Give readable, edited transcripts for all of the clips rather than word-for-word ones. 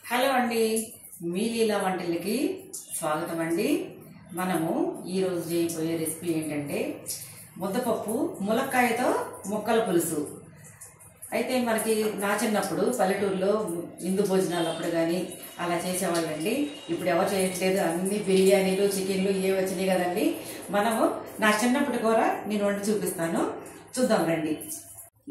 Hello అండి, మీ లీలా వంటలకి స్వాగతం అండి. మనము ఈరోజు చేయబోయే రెసిపీ ఏంటంటే ముద్దపప్పు ములక్కాయతో ముక్కల పులుసు. అయితే మనకి నా చిన్నప్పుడు పల్లెటూరులో విందు భోజనాలు అప్పుడు కానీ అలా చేసేవాళ్ళండి. ఇప్పుడు ఎవరు చేయట్లేదు, అన్ని బిర్యానీలు చికెన్లు ఏ వచ్చినాయి కదండి. మనము నా చిన్నప్పటి కూర నేను వండి చూపిస్తాను, చూద్దాం రండి.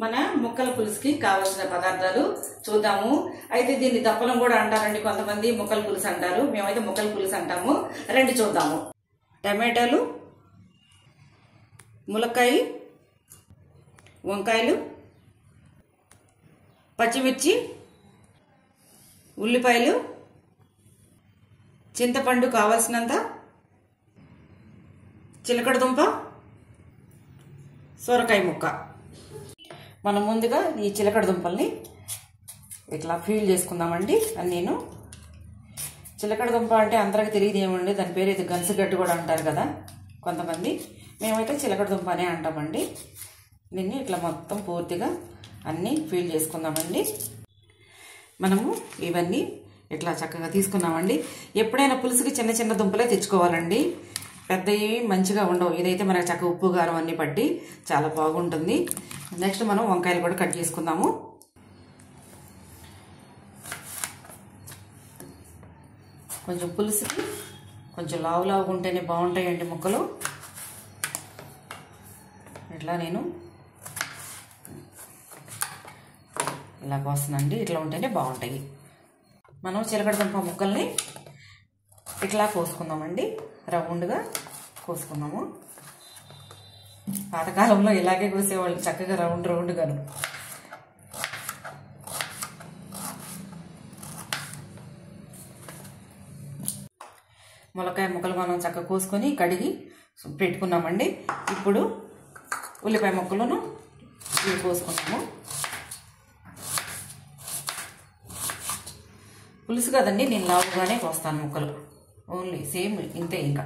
మన ముక్కల పులుసుకి కావలసిన పదార్థాలు చూద్దాము. అయితే దీన్ని దప్పలం కూడా అంటారండి, కొంతమంది ముక్కల పులుసు అంటారు, మేమైతే ముక్కల పులుసు అంటాము. రండి చూద్దాము. టమాటాలు, ములక్కాయ, వంకాయలు, పచ్చిమిర్చి, ఉల్లిపాయలు, చింతపండు కావలసినంత, చిలకడదుంప, సొరకాయ ముక్క. మనం ముందుగా ఈ చిలకడ దుంపల్ని ఇట్లా ఫీల్ చేసుకుందామండి. నేను చిలకడ దుంప అంటే అందరికి తెలియదు ఏమండి, దాని పేరు అయితే గన్సుగడ్డు కూడా అంటారు కదా కొంతమంది. మేమైతే చిలకడ దుంప అనే అంటామండి. దీన్ని ఇట్లా మొత్తం పూర్తిగా అన్నీ ఫీల్ చేసుకుందామండి. మనము ఇవన్నీ ఇట్లా చక్కగా తీసుకున్నామండి. ఎప్పుడైనా పులుసుకి చిన్న చిన్న దుంపలే తెచ్చుకోవాలండి, పెద్దవి మంచిగా ఉండవు. ఇదైతే మనకు చక్కగా ఉప్పు కారం అన్నీ పట్టి చాలా బాగుంటుంది. నెక్స్ట్ మనం వంకాయలు కూడా కట్ చేసుకుందాము. కొంచెం పులుసుకి కొంచెం లావుగా ఉంటేనే బాగుంటాయండి ముక్కలు. ఇట్లా నేను ఇలా కోస్తానండి, ఇట్లా ఉంటేనే బాగుంటాయి. మనం చిలకడదుంప ముక్కల్ని ఇట్లా కోసుకుందామండి, రౌండ్గా కోసుకుందాము. పాతకాలంలో ఇలాగే కోసేవాళ్ళు, చక్కగా రౌండ్గాను. ములక్కాయ ముక్కలు మనం చక్కగా కోసుకొని కడిగి పెట్టుకున్నామండి. ఇప్పుడు ఉల్లిపాయ ముక్కలను ఇవి కోసుకుంటాము. పులుసు కదండి, నేను లావుగానే కోస్తాను ముక్కలు, ఓన్లీ సేమ్ ఇంతే. ఇంకా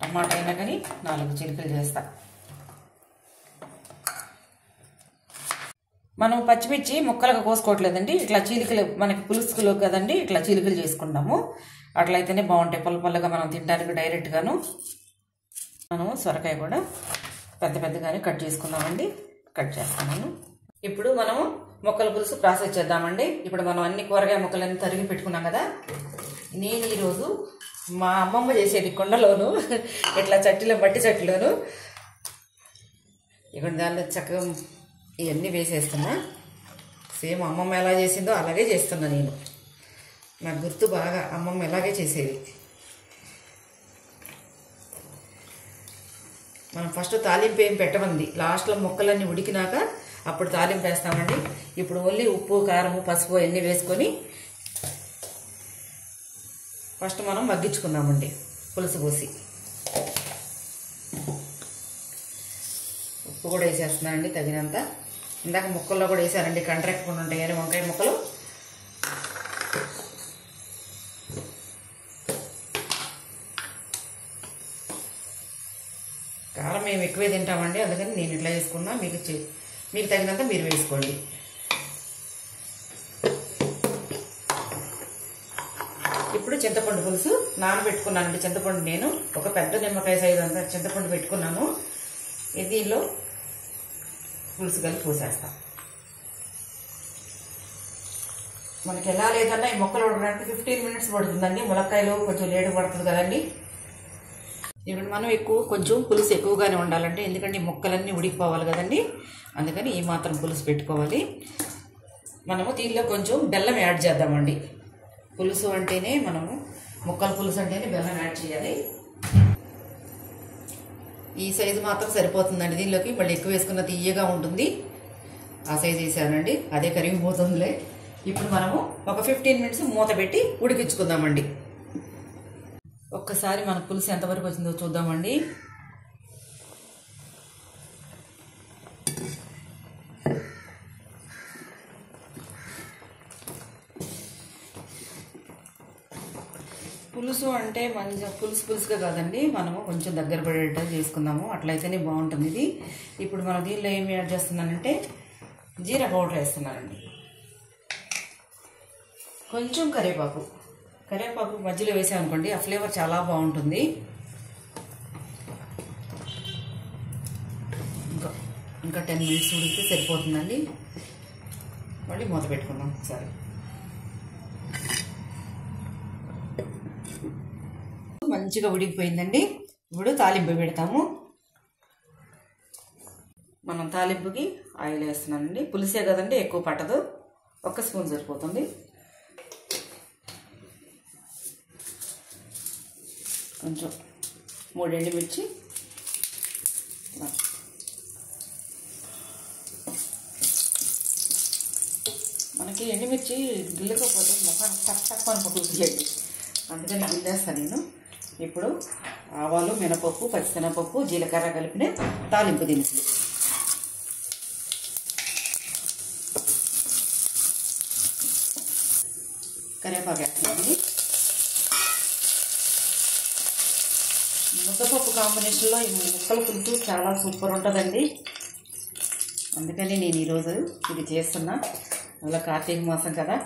టమాటా అయినా కానీ 4 చిలుకలు చేస్తా. మనం పచ్చిమిర్చి ముక్కలుగా కోసుకోవట్లేదండి, ఇట్లా చీలికలు మనకి పులుసులో కదండి, ఇట్లా చీలికలు చేసుకుంటాము. అట్లయితేనే బాగుంటాయి, పుల్లగా మనం తినడానికి డైరెక్ట్గాను. మనం సొరకాయ కూడా పెద్దగానే కట్ చేసుకుందామండి, కట్ చేస్తాను. ఇప్పుడు మనము ముక్కల పులుసు ప్రాసెస్ చేద్దామండి. ఇప్పుడు మనం అన్ని కూరగాయ ముక్కలన్నీ తరిగి పెట్టుకున్నాం కదా. నేను ఈరోజు మా అమ్మమ్మ చేసేది కుండలోను, ఇట్లా మట్టి చట్టిలోను, ఇక్కడ దానిలో చక్కగా ఇవన్నీ వేసేస్తున్నా. సేమ్ అమ్మమ్మ ఎలా చేసిందో అలాగే చేస్తున్నా నేను. నాకు గుర్తు బాగా, అమ్మమ్మ ఎలాగే చేసేది. మనం ఫస్ట్ తాలింపు ఏం పెట్టమంది, లాస్ట్లో ముక్కలన్నీ ఉడికినాక అప్పుడు తాలింపు వేస్తామండి. ఇప్పుడు ఓన్లీ ఉప్పు కారము పసుపు అన్నీ వేసుకొని ఫస్ట్ మనం మగ్గించుకుందామండి. పులుసు పోసి ఉప్పు కూడా వేసేస్తున్నానండి తగినంత. ఇందాక ముక్కల్లో కూడా వేసానండి, కంట్రెక్కకుండా ఉంటాయని వంకాయ ముక్కలు. కారం మేము ఎక్కువే తింటామండి, అందుకని నేను ఇట్లా వేసుకున్నా. మీకు తగినంత మీరు వేసుకోండి. ఇప్పుడు చింతపండు పులుసు నానబెట్టుకున్నానండి. చింతపండు నేను ఒక పెద్ద నిమ్మకాయ సైజు అంతా చింతపండు పెట్టుకున్నాను. దీనిలో పులుసు కలిపి పోసేస్తాం. మనకి ఎలా లేదన్నా ఈ మొక్కలు ఉడకడానికి 15 మినిట్స్ పడుతుందండి. ములక్కాయలు కొంచెం లేటు పడుతుంది కదండి. ఇప్పుడు మనం కొంచెం పులుసు ఎక్కువగానే ఉండాలంటే, ఎందుకంటే ఈ ముక్కలన్నీ ఉడికిపోవాలి కదండి, అందుకని ఈ మాత్రం పులుసు పెట్టుకోవాలి. మనము దీనిలో కొంచెం బెల్లం యాడ్ చేద్దామండి. పులుసు అంటేనే మనము ముక్కల పులుసు అంటేనే బెల్లం యాడ్ చేయాలి. ఈ సైజు మాత్రం సరిపోతుందండి. దీనిలోకి మళ్ళీ ఎక్కువ వేసుకున్న తీయగా ఉంటుంది. ఆ సైజు వేసానండి, అదే కరిగిపోతుందిలే. ఇప్పుడు మనము ఒక 15 మినిట్స్ మూత పెట్టి ఉడికించుకుందామండి. ఒక్కసారి మన పులుసు ఎంతవరకు వచ్చిందో చూద్దామండి. పులుసు అంటే మంచిగా పులుసుగా కాదండి, మనము కొంచెం దగ్గర పడేటట్టు చేసుకుందాము, అట్లయితేనే బాగుంటుంది ఇది. ఇప్పుడు మనం దీనిలో ఏమి యాడ్ చేస్తున్నానంటే జీరా పౌడర్ వేస్తున్నానండి, కొంచెం కరివేపాకు మధ్యలో వేసామనుకోండి ఆ ఫ్లేవర్ చాలా బాగుంటుంది. ఇంకా 10 మినిట్స్ ఉడికితే సరిపోతుందండి. మళ్ళీ మూత పెట్టుకుందాం ఒకసారి. మంచిగా ఉడికిపోయిందండి. ఇప్పుడు తాలింపు పెడతాము. మనం తాలింపుకి ఆయిల్ వేస్తున్నానండి. పులిసే కదండి, ఎక్కువ పట్టదు, 1 స్పూన్ సరిపోతుంది. కొంచెం 3 ఎండుమిర్చి, మనకి ఎండుమిర్చి గిల్లకపోతే మొహాన్ని టక్ అని పట్టుకుంటుంది, అందుకని గిల్లేస్తాను నేను. ఇప్పుడు ఆవాలు, మినపప్పు, పచ్చిశనగపప్పు, జీలకర్ర కలిపిన తాలింపు దినుసులు, కరివేపాకు వేస్తానండి. ముద్దపప్పు కాంబినేషన్లో ఈ ముక్కల పులుసు చాలా సూపర్ ఉంటుందండి, అందుకని నేను ఈరోజు ఇది చేస్తున్నా. అలా కార్తీక మాసం కదా,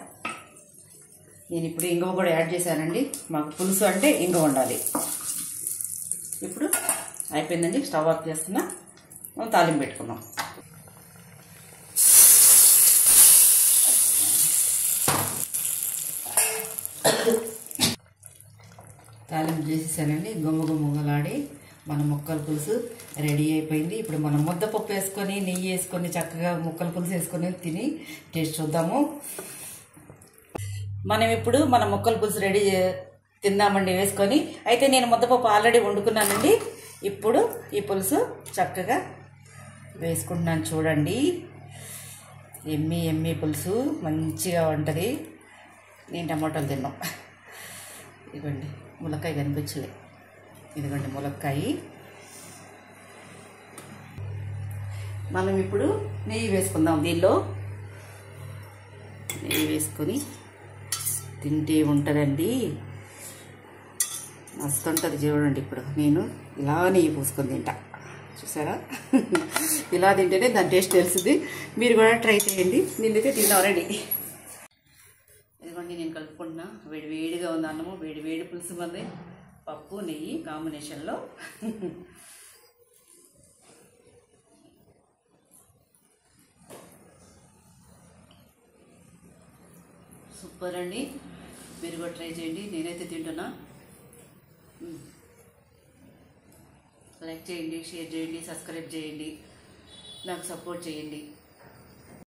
నేను ఇప్పుడు ఇంగువ కూడా యాడ్ చేశానండి. మాకు పులుసు అంటే ఇంగువ ఉండాలి. ఇప్పుడు అయిపోయిందండి, స్టవ్ ఆఫ్ చేస్తున్నా. మనం తాలింపు పెట్టుకున్నాం. తాలింపు చేసేసానండి. గుమ్మలాడి మన ముక్కల పులుసు రెడీ అయిపోయింది. ఇప్పుడు మనం ముద్దపప్పు వేసుకొని, నెయ్యి వేసుకొని, చక్కగా ముక్కల పులుసు వేసుకొని తిని టేస్ట్ చూద్దాము. మనం ఇప్పుడు మన ముక్కల పులుసు రెడీ తిందామండి వేసుకొని. అయితే నేను ముద్దపప్పు ఆల్రెడీ వండుకున్నానండి. ఇప్పుడు ఈ పులుసు చక్కగా వేసుకుంటున్నాను, చూడండి. ఎమ్మి పులుసు మంచిగా ఉంటుంది. నేను టమాటాలు తిన్నాం. ఇదిగోండి ములక్కాయ కనిపించలే, ఇదిగోండి ములక్కాయ. మనం ఇప్పుడు నెయ్యి వేసుకుందాం. దీనిలో నెయ్యి వేసుకొని తింటే ఉంటుందండి, మస్తు ఉంటుంది. చూడండి, ఇప్పుడు నేను ఇలా నెయ్యి పూసుకొని తింటా, చూసారా? ఇలా తింటేనే దాని టేస్ట్ తెలుస్తుంది. మీరు కూడా ట్రై చేయండి. నేనైతే తిన్నానండి. ఇదిగోండి నేను కలుపుకుంటున్నా. వేడిగా ఉంది అన్నము, వేడి పులుసు మంది, పప్పు నెయ్యి కాంబినేషన్లో. సూపర్ అండి, మీరు కూడా ట్రై చేయండి. నేనైతే తింటున్నా. లైక్ చేయండి, షేర్ చేయండి, సబ్స్క్రైబ్ చేయండి, నాకు సపోర్ట్ చేయండి.